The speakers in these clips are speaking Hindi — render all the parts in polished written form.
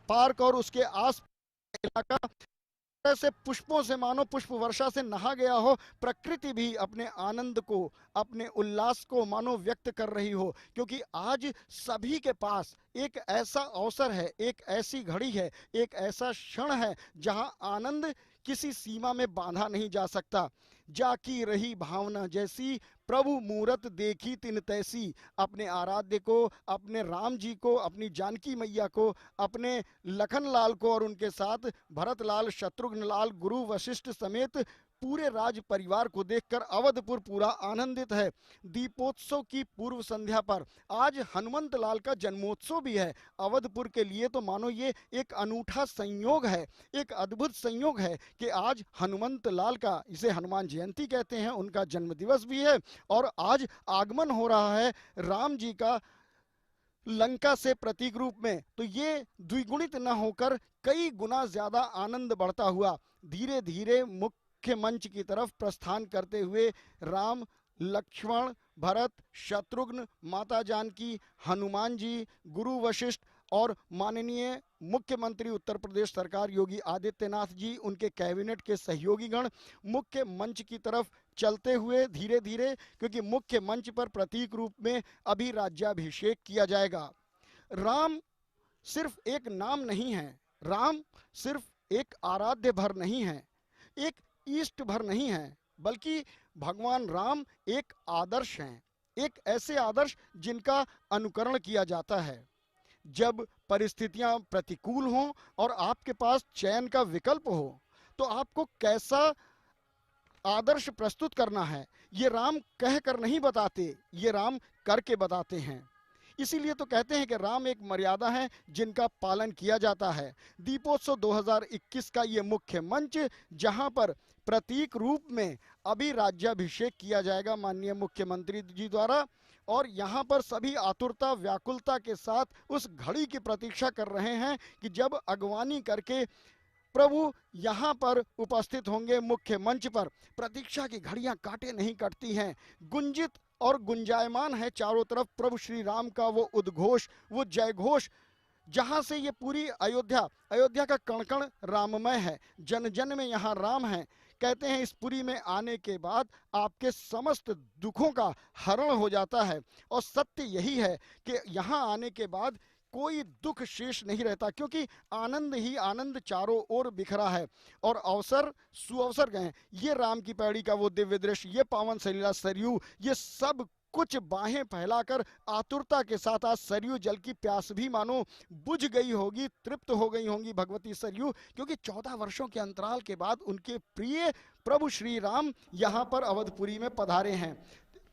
पार्क और उसके आस इलाका से पुष्पों से मानो पुष्प वर्षा से नहा गया हो। प्रकृति भी अपने आनंद को, अपने उल्लास को मानो व्यक्त कर रही हो, क्योंकि आज सभी के पास एक ऐसा अवसर है, एक ऐसी घड़ी है, एक ऐसा क्षण है जहां आनंद किसी सीमा में बांधा नहीं जा सकता। जाकी रही भावना जैसी, प्रभु मूरत देखी तिन तैसी। अपने आराध्य को, अपने राम जी को, अपनी जानकी मैया को, अपने लखन लाल को और उनके साथ भरत लाल, शत्रुघ्न लाल, गुरु वशिष्ठ समेत पूरे राज परिवार को देखकर अवधपुर पूरा आनंदित है। दीपोत्सव की पूर्व संध्या पर आज हनुमंत लाल का जन्मोत्सव भी है। अवधपुर के लिए तो मानो ये एक अनूठा संयोग है, एक अद्भुत संयोग है कि आज हनुमंत लाल का, इसे हनुमान जयंती कहते हैं, उनका जन्म दिवस भी है और आज आगमन हो रहा है राम जी का लंका से प्रतीक रूप में। तो ये द्विगुणित न होकर कई गुना ज्यादा आनंद बढ़ता हुआ धीरे धीरे मुख्य मंच की तरफ प्रस्थान करते हुए राम, लक्ष्मण, भरत, शत्रुघ्न, माता जानकी, हनुमान जी, गुरु वशिष्ठ और माननीय मुख्यमंत्री उत्तर प्रदेश सरकार योगी आदित्यनाथ जी, उनके कैबिनेट के सहयोगीगण मुख्य मंच की तरफ चलते हुए धीरे धीरे, क्योंकि मुख्य मंच पर प्रतीक रूप में अभी राज्याभिषेक किया जाएगा। राम सिर्फ एक नाम नहीं है, राम सिर्फ एक आराध्य भर नहीं है, एक इष्ट भर नहीं है, बल्कि भगवान राम एक आदर्श हैं, एक ऐसे आदर्श जिनका अनुकरण किया जाता है। जब परिस्थितियां प्रतिकूल हों और आपके पास चयन का विकल्प हो, तो आपको कैसा आदर्श प्रस्तुत करना है, ये राम कह कर नहीं बताते, ये राम करके बताते हैं। इसीलिए तो कहते हैं कि राम एक मर्यादा है जिनका पालन किया जाता है। दीपोत्सव 2021 का ये मुख्य मंच, जहां पर प्रतीक रूप में अभी राज्याभिषेक किया जाएगा माननीय मुख्यमंत्री जी द्वारा, और यहाँ पर सभी आतुरता व्याकुलता के साथ उस घड़ी की प्रतीक्षा कर रहे हैं कि जब अगवानी करके प्रभु यहाँ पर उपस्थित होंगे मुख्य मंच पर। प्रतीक्षा की घड़ियां काटे नहीं कटती हैं, गुंजित और गुंजायमान है चारों तरफ प्रभु श्री राम का वो उद्घोष, वो जय घोष, जहां से ये पूरी अयोध्या का कण कण राममय है, जन जन में यहाँ राम है। कहते हैं इस पुरी में आने के बाद आपके समस्त दुखों का हरण हो जाता है, और सत्य यही है कि यहाँ आने के बाद कोई दुख शेष नहीं रहता, क्योंकि आनंद ही आनंद चारों ओर बिखरा है। और अवसर सुअवसर गए, ये राम की पैड़ी का वो दिव्य दृश्य, ये पावन सलीला सरयू, ये सब कुछ बाहें फैलाकर आतुरता के साथ आज सरयू जल की प्यास भी मानो बुझ गई होगी, तृप्त हो गई होंगी भगवती सरयू, क्योंकि 14 वर्षों के अंतराल के बाद उनके प्रिय प्रभु श्री राम यहाँ पर अवधपुरी में पधारे हैं।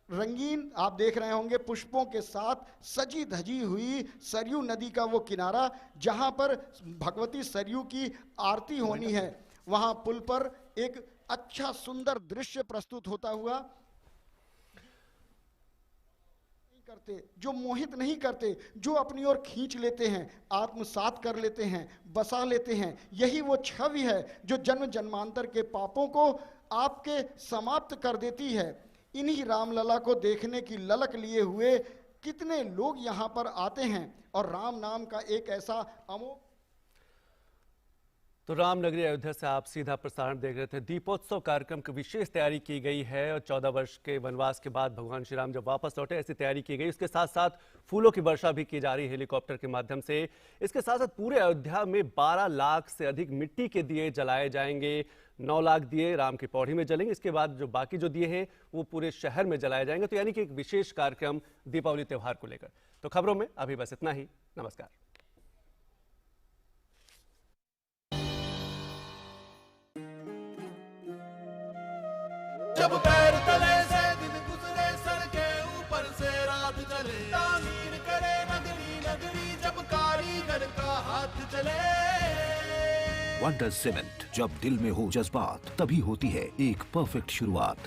रंगीन आप देख रहे होंगे पुष्पों के साथ सजी धजी हुई सरयू नदी का वो किनारा, जहां पर भगवती सरयू की आरती होनी है, वहां पुल पर एक अच्छा सुंदर दृश्य प्रस्तुत होता हुआ करते, जो मोहित नहीं करते, जो अपनी ओर खींच लेते हैं, आत्मसात कर लेते हैं, बसा लेते हैं। यही वो छवि है जो जन्म जन्मांतर के पापों को आपके समाप्त कर देती है। इन्हीं रामलला को देखने की ललक लिए हुए कितने लोग यहाँ पर आते हैं, और राम नाम का एक ऐसा अमोघ। तो रामनगरी अयोध्या से आप सीधा प्रसारण देख रहे थे। दीपोत्सव कार्यक्रम की विशेष तैयारी की गई है, और 14 वर्ष के वनवास के बाद भगवान श्री राम जब वापस लौटे, ऐसी तैयारी की गई। उसके साथ साथ फूलों की वर्षा भी की जा रही है हेलीकॉप्टर के माध्यम से। इसके साथ साथ पूरे अयोध्या में 12 लाख से अधिक मिट्टी के दिए जलाए जाएंगे। 9 लाख दिए राम की पौड़ी में जलेंगे, इसके बाद जो बाकी जो दिए हैं वो पूरे शहर में जलाए जाएंगे। तो यानी कि एक विशेष कार्यक्रम दीपावली त्योहार को लेकर। तो खबरों में अभी बस इतना ही। नमस्कार। जब पैर तले से दिन गुजरे, सर के ऊपर से रात चले, तामीर करे नगरी नगरी, जब कारीगर का हाथ चले। वंडर सीमेंट, जब दिल में हो जज्बात तभी होती है एक परफेक्ट शुरुआत।